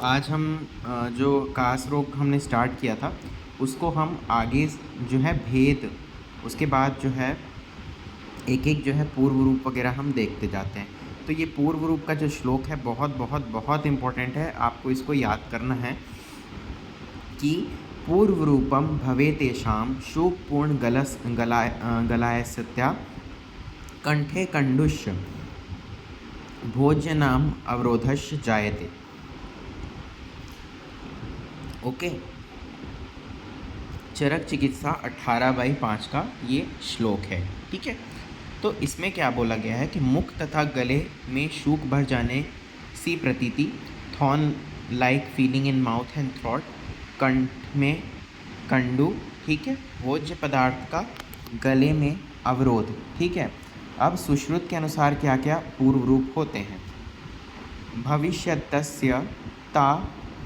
आज हम जो कास रोग हमने स्टार्ट किया था उसको हम आगे जो है भेद, उसके बाद जो है एक एक जो है पूर्व रूप वगैरह हम देखते जाते हैं। तो ये पूर्व रूप का जो श्लोक है बहुत बहुत बहुत इम्पोर्टेंट है, आपको इसको याद करना है कि पूर्व रूपम भवे तेषाम शुभपूर्ण गलायस्त्या कंठे कंडुष्य भोज्यनाम अवरोधश्च जायते। ओके, चरक चिकित्सा 18/5 का ये श्लोक है। ठीक है, तो इसमें क्या बोला गया है कि मुख तथा गले में शूक भर जाने सी प्रतीति, thorn like feeling in mouth and throat, कंठ में कंडू। ठीक है, भोज्य पदार्थ का गले में अवरोध। ठीक है, अब सुश्रुत के अनुसार क्या क्या पूर्व रूप होते हैं। भविष्यतस्य ता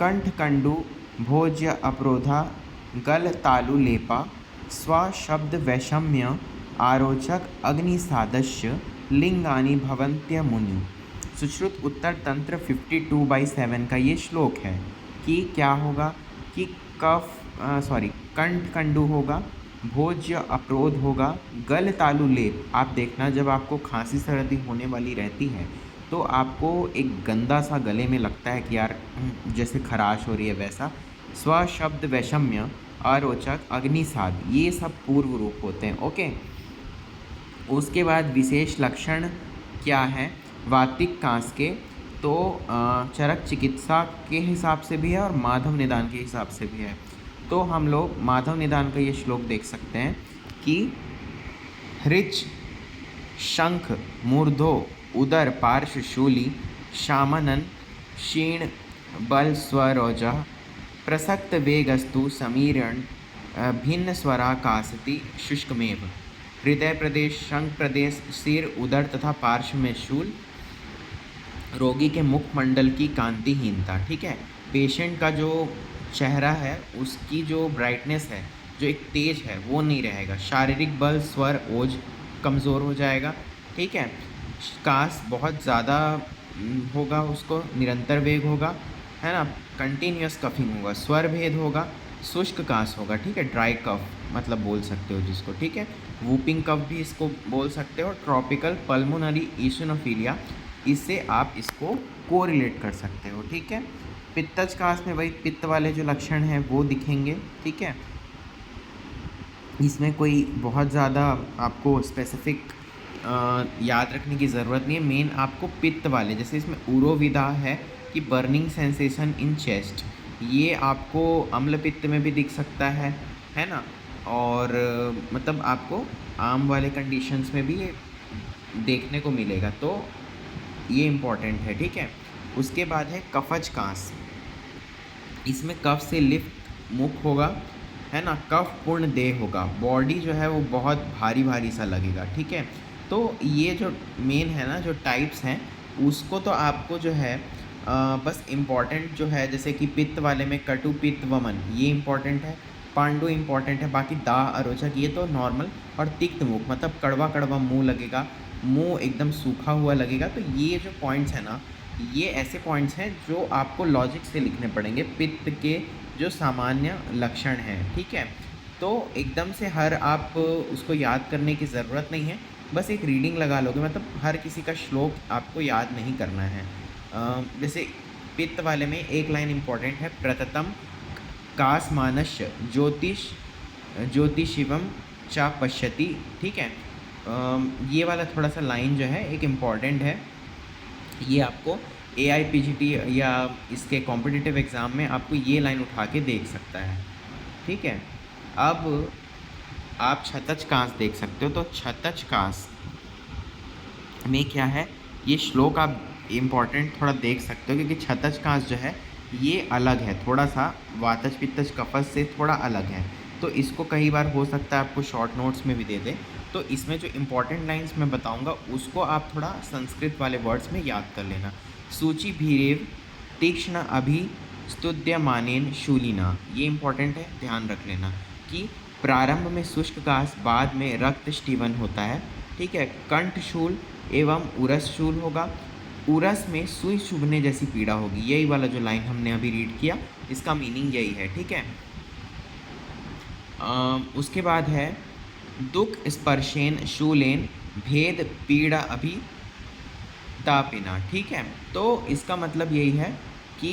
कंठकंडु भोज्य अपरोधा गल तालु लेपा स्वशब्द वैषम्य आरोचक अग्निसादस्य लिंगानि भवन्त्य मुनि। सुश्रुत उत्तर तंत्र 52/7 का ये श्लोक है कि क्या होगा कि कंठकंडु होगा, भोज्य अपरोध होगा, गल तालु लेप। आप देखना जब आपको खांसी सर्दी होने वाली रहती है तो आपको एक गंदा सा गले में लगता है कि यार जैसे खराश हो रही है, वैसा। स्वशब्द वैषम्य अरोचक अग्निसाद, ये सब पूर्व रूप होते हैं। ओके, उसके बाद विशेष लक्षण क्या है वातिक कांस के, तो चरक चिकित्सा के हिसाब से भी है और माधव निदान के हिसाब से भी है। तो हम लोग माधव निदान का ये श्लोक देख सकते हैं कि हृच शंख मूर्धो उदर पार्श्व शूली शामनन क्षीण बल स्वरोजा प्रसक्त वेगस्तु समीरण भिन्न स्वरा कासति शुष्कमेव। हृदय प्रदेश, शंख प्रदेश, सिर, उदर तथा पार्श्व में शूल। रोगी के मुखमंडल की कांतिहीनता। ठीक है, पेशेंट का जो चेहरा है उसकी जो ब्राइटनेस है, जो एक तेज है, वो नहीं रहेगा। शारीरिक बल, स्वर, ओज कमज़ोर हो जाएगा। ठीक है, कास बहुत ज़्यादा होगा, उसको निरंतर वेग होगा, है ना। कंटिन्यूस कफिंग होगा, स्वर भेद होगा, शुष्क कास होगा। ठीक है, ड्राई कफ मतलब बोल सकते हो जिसको। ठीक है, वूपिंग कफ भी इसको बोल सकते हो। ट्रॉपिकल पल्मोनरी ईसोनोफिलिया, इससे आप इसको कोरिलेट कर सकते हो। ठीक है, पित्तज कास में वही पित्त वाले जो लक्षण हैं वो दिखेंगे। ठीक है, इसमें कोई बहुत ज़्यादा आपको स्पेसिफिक याद रखने की ज़रूरत नहीं है। मेन आपको पित्त वाले, जैसे इसमें उरोविदा है कि बर्निंग सेंसेशन इन चेस्ट, ये आपको अम्ल पित्त में भी दिख सकता है ना। और मतलब आपको आम वाले कंडीशंस में भी ये देखने को मिलेगा, तो ये इम्पॉर्टेंट है। ठीक है, उसके बाद है कफज कांस। इसमें कफ से लिप्त मुख होगा, है ना। कफ पूर्ण देह होगा, बॉडी जो है वो बहुत भारी भारी सा लगेगा। ठीक है, तो ये जो मेन है ना, जो टाइप्स हैं उसको तो आपको जो है बस इम्पॉर्टेंट जो है, जैसे कि पित्त वाले में कटु पित्त वमन, ये इम्पॉर्टेंट है। पांडु इम्पॉर्टेंट है, बाकी दाह अरोचक ये तो नॉर्मल। और तिक्त मुख मतलब कड़वा कड़वा मुंह लगेगा, मुंह एकदम सूखा हुआ लगेगा। तो ये जो पॉइंट्स हैं ना, ये ऐसे पॉइंट्स हैं जो आपको लॉजिक से लिखने पड़ेंगे, पित्त के जो सामान्य लक्षण हैं। ठीक है, तो एकदम से हर आप उसको याद करने की ज़रूरत नहीं है, बस एक रीडिंग लगा लोगे। मतलब हर किसी का श्लोक आपको याद नहीं करना है। जैसे पित्त वाले में एक लाइन इम्पॉर्टेंट है, प्रततम कास मानस्य ज्योतिषिवम चा पश्यति। ठीक है, ये वाला थोड़ा सा लाइन जो है एक इम्पॉर्टेंट है। ये आपको AIPGT या इसके कॉम्पिटिटिव एग्ज़ाम में आपको ये लाइन उठा के देख सकता है। ठीक है, अब आप छतज कांस देख सकते हो। तो छतज कांस में क्या है, ये श्लोक आप इम्पॉर्टेंट थोड़ा देख सकते हो, क्योंकि छतज कांस जो है ये अलग है, थोड़ा सा वातज पित्तज कफज से थोड़ा अलग है। तो इसको कई बार हो सकता है आपको शॉर्ट नोट्स में भी दे दे। तो इसमें जो इम्पॉर्टेंट लाइंस मैं बताऊंगा उसको आप थोड़ा संस्कृत वाले वर्ड्स में याद कर लेना। सूची भीरेव तीक्ष्ण अभि स्तुत्यमानेन शूलिना, ये इम्पॉर्टेंट है, ध्यान रख लेना कि प्रारंभ में शुष्क कास, बाद में रक्त स्टीवन होता है। ठीक है, कंठशूल एवं उरसशूल होगा। उरस में सुई चुभने जैसी पीड़ा होगी। यही वाला जो लाइन हमने अभी रीड किया, इसका मीनिंग यही है, ठीक है। उसके बाद है दुख स्पर्शेन शूलेन भेद पीड़ा अभी तापिना, ठीक है। तो इसका मतलब यही है कि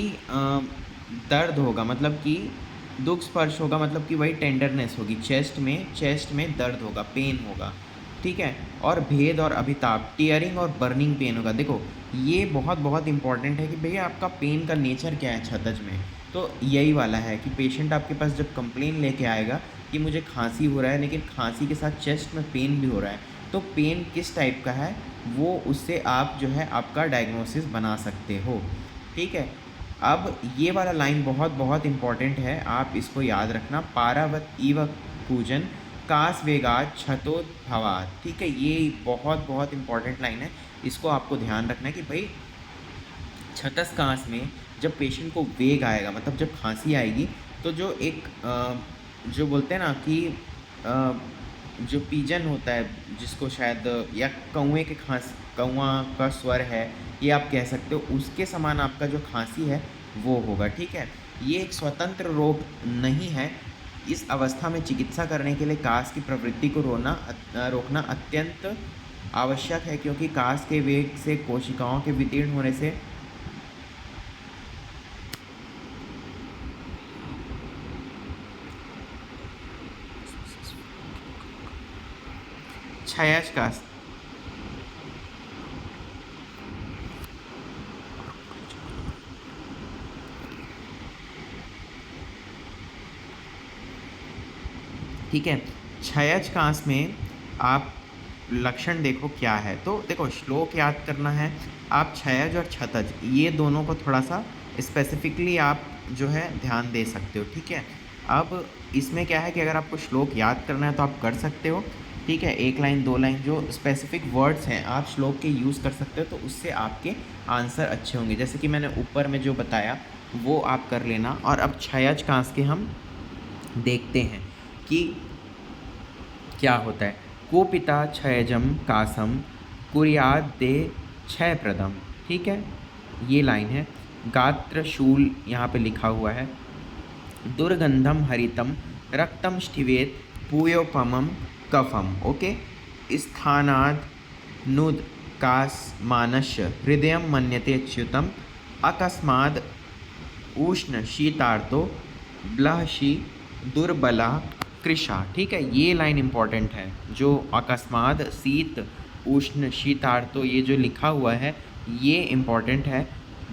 दर्द होगा, मतलब कि दुख स्पर्श होगा, मतलब कि वही टेंडरनेस होगी, चेस्ट में दर्द होगा, पेन होगा, ठीक है। और भेद और अभिताप, टीयरिंग और बर्निंग पेन होगा। देखो ये बहुत बहुत इंपॉर्टेंट है कि भैया आपका पेन का नेचर क्या है छतज में। तो यही वाला है कि पेशेंट आपके पास जब कंप्लेन लेके आएगा कि मुझे खांसी हो रहा है, लेकिन खांसी के साथ चेस्ट में पेन भी हो रहा है, तो पेन किस टाइप का है वो उससे आप जो है आपका डायग्नोसिस बना सकते हो, ठीक है। अब ये वाला लाइन बहुत बहुत इम्पॉर्टेंट है, आप इसको याद रखना। पारावत इव कूजन कास वेगात छतोद्भवात, ठीक है। ये बहुत बहुत इम्पॉर्टेंट लाइन है, इसको आपको ध्यान रखना है कि भाई छतस कांस में जब पेशेंट को वेग आएगा, मतलब जब खांसी आएगी, तो जो एक जो बोलते हैं ना कि जो पीजन होता है, जिसको शायद या कौवा का स्वर है, ये आप कह सकते हो, उसके समान आपका जो खांसी है वो होगा, ठीक है। ये एक स्वतंत्र रोग नहीं है। इस अवस्था में चिकित्सा करने के लिए कास की प्रवृत्ति को रोकना अत्यंत आवश्यक है, क्योंकि कास के वेग से कोशिकाओं के वितीर्ण होने से क्षयज कास, ठीक है। क्षयज कांस में आप लक्षण देखो क्या है, तो देखो श्लोक याद करना है। आप क्षयज और छतज ये दोनों को थोड़ा सा स्पेसिफिकली आप जो है ध्यान दे सकते हो, ठीक है। अब इसमें क्या है कि अगर आपको श्लोक याद करना है तो आप कर सकते हो, ठीक है। एक लाइन दो लाइन जो स्पेसिफिक वर्ड्स हैं आप श्लोक के यूज़ कर सकते हो, तो उससे आपके आंसर अच्छे होंगे। जैसे कि मैंने ऊपर में जो बताया वो आप कर लेना। और अब क्षयज कांस के हम देखते हैं कि क्या होता है। कुपिता क्षयजम कासम कुर्याद दे क्षयप्रदम, ठीक है। ये लाइन है। गात्रशूल यहाँ पे लिखा हुआ है। दुर्गंधम हरितम रक्तम स्टिवेत पूयोपमम कफम, ओके। स्थानाद नुद कास मानस्य हृदय मन्यते अच्युतम अकस्माद उष्ण शीतार्तो ब्लहशी दुर्बला कृषा, ठीक है। ये लाइन इम्पॉर्टेंट है, जो अकस्मात शीत उष्ण शीतार्तो ये जो लिखा हुआ है ये इम्पॉर्टेंट है।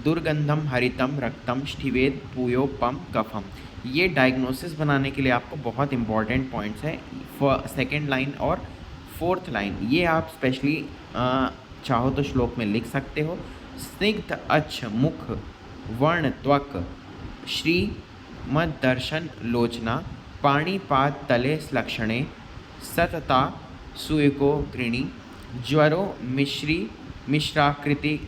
दुर्गंधम हरितम रक्तम स्टिवेद पूयोपम कफम, ये डायग्नोसिस बनाने के लिए आपको बहुत इंपॉर्टेंट पॉइंट्स हैं। सेकेंड लाइन और फोर्थ लाइन ये आप स्पेशली चाहो तो श्लोक में लिख सकते हो। स्निग्ध अच्छ मुख वर्ण त्वक श्री मद दर्शन लोचना पाणिपात तले लक्षणे सतता सुएको गृणी ज्वरो मिश्राकृति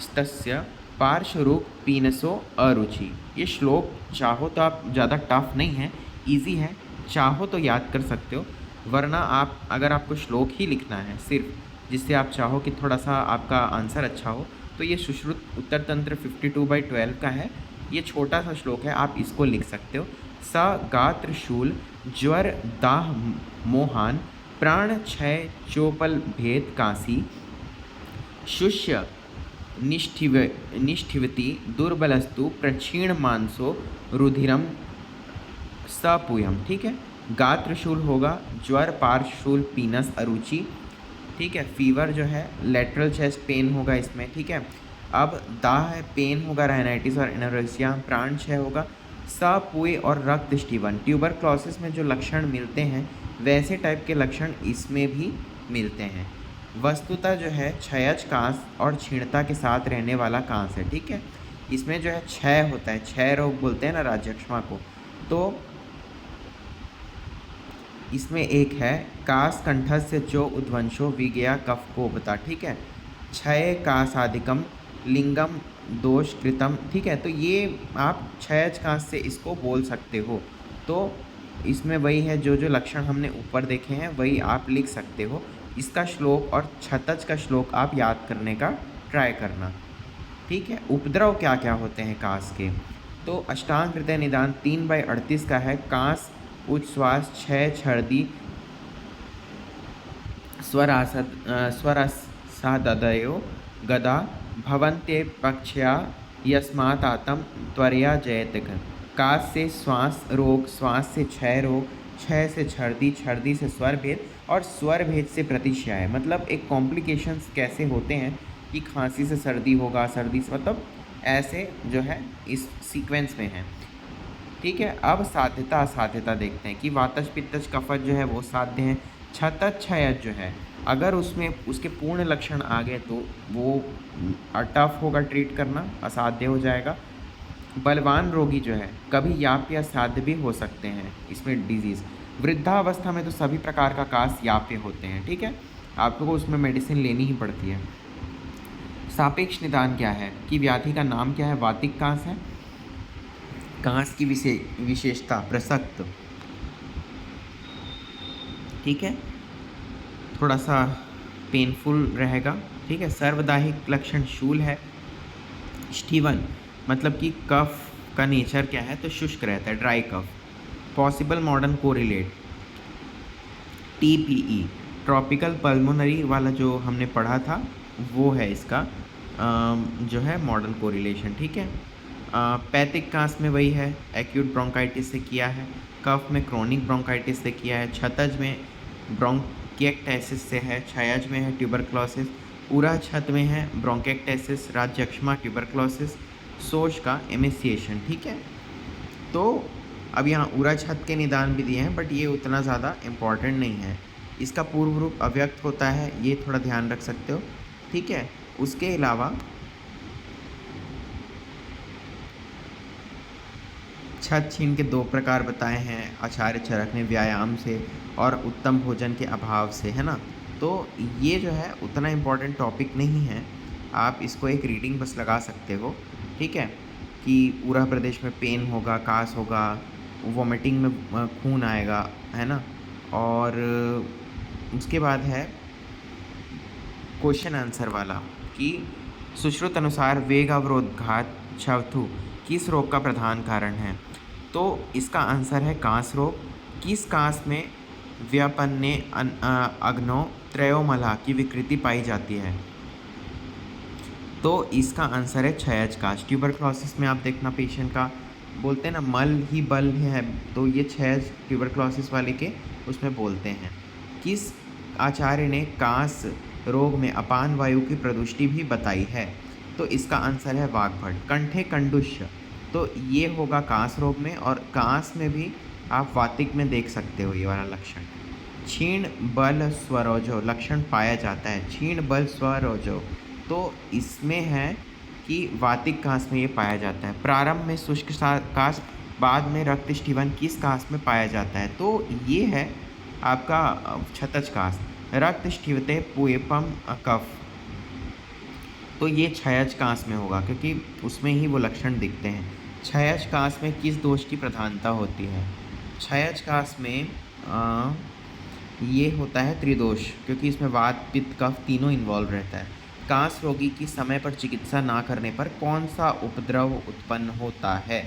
स्तस्य पार्श्वरूप पीनसो अरुचि। ये श्लोक चाहो तो आप ज़्यादा टफ नहीं है, इजी है, चाहो तो याद कर सकते हो। वरना आप अगर आपको श्लोक ही लिखना है सिर्फ, जिससे आप चाहो कि थोड़ा सा आपका आंसर अच्छा हो, तो ये सुश्रुत उत्तर तंत्र 52/12 का है। ये छोटा सा श्लोक है, आप इसको लिख सकते हो। स गात्र शूल ज्वर दाह मोहान प्राण क्षय चोपल भेद काशी शुष्य निष्ठिवती दुर्बलस्तु प्रक्षीण मानसो रुधिरम सपूयम, ठीक है। गात्रशूल होगा, ज्वर पार्श्वशूल पीनस अरुचि, ठीक है। फीवर जो है लेटरल चेस्ट पेन होगा इसमें, ठीक है। अब दाह है, पेन होगा राइनाइटिस और एनोरेक्सिया। प्राण क्षय होगा, सपुए और रक्त दृष्टिवन। ट्यूबरक्लोसिस में जो लक्षण मिलते हैं वैसे टाइप के लक्षण इसमें भी मिलते हैं। वस्तुतः जो है क्षयज कांस और क्षीणता के साथ रहने वाला कांस है, ठीक है। इसमें जो है क्षय होता है, क्षय रोग बोलते हैं ना राज्यक्षमा को। तो इसमें एक है कास कंठस्य जो उद्वंशो विगया कफ को बता, ठीक है। क्षय कासादिकम लिंगम दोष कृतम, ठीक है। तो ये आप क्षयज कांस से इसको बोल सकते हो। तो इसमें वही है, जो जो लक्षण हमने ऊपर देखे हैं वही आप लिख सकते हो। इसका श्लोक और छतज का श्लोक आप याद करने का ट्राई करना। ठीक है, उपद्रव क्या क्या होते हैं कास के? तो अष्टांग हृदय निदान 3/38 का है। कास, उच्छ्वास, क्षय, छर्दी, स्वरासादयो गदा भवन्ते पक्षया यस्मात् आतम त्वरया जयते। कास से श्वास रोग, श्वास से क्षय रोग, क्षय से छर्दी, छर्दी से स्वर भेद और स्वर भेद से प्रतिशय। मतलब एक कॉम्प्लिकेशंस कैसे होते हैं कि खांसी से सर्दी होगा, सर्दी से मतलब ऐसे जो है इस सीक्वेंस में है। ठीक है, अब साध्यता असाध्यता देखते हैं कि वातज पित्तज कफज जो है वो साध्य है। छतज क्षयज जो है अगर उसमें उसके पूर्ण लक्षण आ गए तो वो टफ होगा ट्रीट करना, असाध्य हो जाएगा। बलवान रोगी जो है कभी याप्य या साध्य भी हो सकते हैं इसमें डिजीज़। वृद्धावस्था में तो सभी प्रकार का कास याप्य होते हैं। ठीक है, आपको उसमें मेडिसिन लेनी ही पड़ती है। सापेक्ष निदान क्या है कि व्याधि का नाम क्या है? वातिक कास है। कांस की विशेषता प्रसक्त। ठीक है, थोड़ा सा पेनफुल रहेगा। ठीक है, सर्वदाहिक लक्षण शूल है। स्टीवन मतलब कि कफ का नेचर क्या है? तो शुष्क रहता है, dry cough. Possible modern correlate TPE tropical pulmonary वाला जो हमने पढ़ा था वो है इसका जो है मॉडर्न कोरिलेशन। ठीक है, पैथिक कांस में वही है, एक्यूट ब्रोंकाइटिस से किया है। कफ में क्रोनिक ब्रोंकाइटिस से किया है। छतज में ब्रोंकिएक्टाइसिस से है। क्षयज में है ट्यूबरक्लोसिस। उरा छत में है ब्रोंकिएक्टाइसिस, राज्यक्षमा, ट्यूबरक्लोसिस, सोज का एमेसिएशन। ठीक है, तो अब यहाँ उरा छत के निदान भी दिए हैं बट ये उतना ज़्यादा इम्पॉर्टेंट नहीं है। इसका पूर्व रूप अव्यक्त होता है, ये थोड़ा ध्यान रख सकते हो। ठीक है, उसके अलावा छत छीन के 2 प्रकार बताए हैं आचार्य चरक ने, व्यायाम से और उत्तम भोजन के अभाव से, है ना। तो ये जो है उतना इम्पोर्टेंट टॉपिक नहीं है, आप इसको एक रीडिंग बस लगा सकते हो। ठीक है, कि पूरा प्रदेश में पेन होगा, कास होगा, वॉमिटिंग में खून आएगा, है ना। और उसके बाद है क्वेश्चन आंसर वाला कि सुश्रुत अनुसार वेग अवरोधघात छवथु किस रोग का प्रधान कारण है? तो इसका आंसर है कांस रोग। किस कांस में व्यापन्ने अग्नो त्रयोमला की विकृति पाई जाती है? तो इसका आंसर है क्षयज कास। ट्यूबरक्लोसिस में आप देखना पेशेंट का बोलते हैं ना मल ही बल है, तो ये क्षयज ट्यूबरक्लोसिस वाले के उसमें बोलते हैं। किस आचार्य ने कांस रोग में अपान वायु की प्रदुष्टि भी बताई है? तो इसका आंसर है वाग्भट। कंठे कंडुष्य, तो ये होगा कांस रोग में, और कांस में भी आप वातिक में देख सकते हो ये वाला लक्षण। क्षीण बल स्वरोजो लक्षण पाया जाता है। क्षीण बल स्वरोजो, तो इसमें है कि वातिक कांस में ये पाया जाता है। प्रारंभ में शुष्क कास, बाद में रक्त स्टीवन किस कांस में पाया जाता है? तो ये है आपका छतज कास। रक्त स्टीवते पुएपम कफ, तो ये क्षयज कांस में होगा क्योंकि उसमें ही वो लक्षण दिखते हैं। क्षयज कांस में किस दोष की प्रधानता होती है? क्षयज कांस में ये होता है त्रिदोष, क्योंकि इसमें वात पित्त कफ तीनों इन्वॉल्व रहता है। कांस रोगी की समय पर चिकित्सा ना करने पर कौन सा उपद्रव उत्पन्न होता है?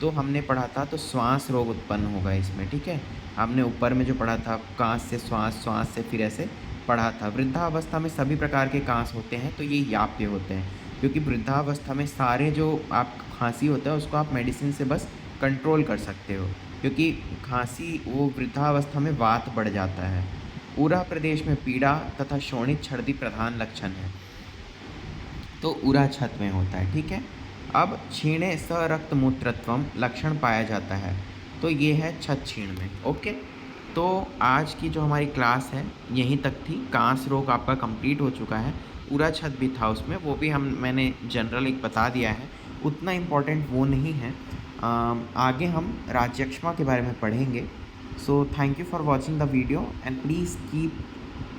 तो हमने पढ़ा था तो श्वास रोग उत्पन्न होगा इसमें। ठीक है, हमने ऊपर में जो पढ़ा था कांस से श्वास, श्वास से फिर ऐसे पढ़ा था। वृद्धावस्था में सभी प्रकार के कांस होते हैं, तो ये याप्य होते हैं, क्योंकि वृद्धावस्था में सारे जो आप खांसी होता है उसको आप मेडिसिन से बस कंट्रोल कर सकते हो, क्योंकि खांसी वो वृद्धावस्था में वात बढ़ जाता है। उरा प्रदेश में पीड़ा तथा शोणित छर्दी प्रधान लक्षण है, तो उरा छत में होता है। ठीक है, अब क्षीणे सरक्त मूत्रत्वम लक्षण पाया जाता है, तो ये है छत क्षीण में। ओके, तो आज की जो हमारी क्लास है यहीं तक थी। कांस रोग आपका कंप्लीट हो चुका है। उरा छत भी था उसमें, वो भी मैंने जनरल एक बता दिया है, उतना इम्पोर्टेंट वो नहीं है। आगे हम राज्यक्षमा के बारे में पढ़ेंगे। So thank you for watching the video and please keep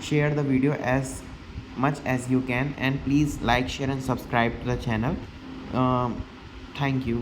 share the video as much as you can, and please like, share and subscribe to the channel. Thank you.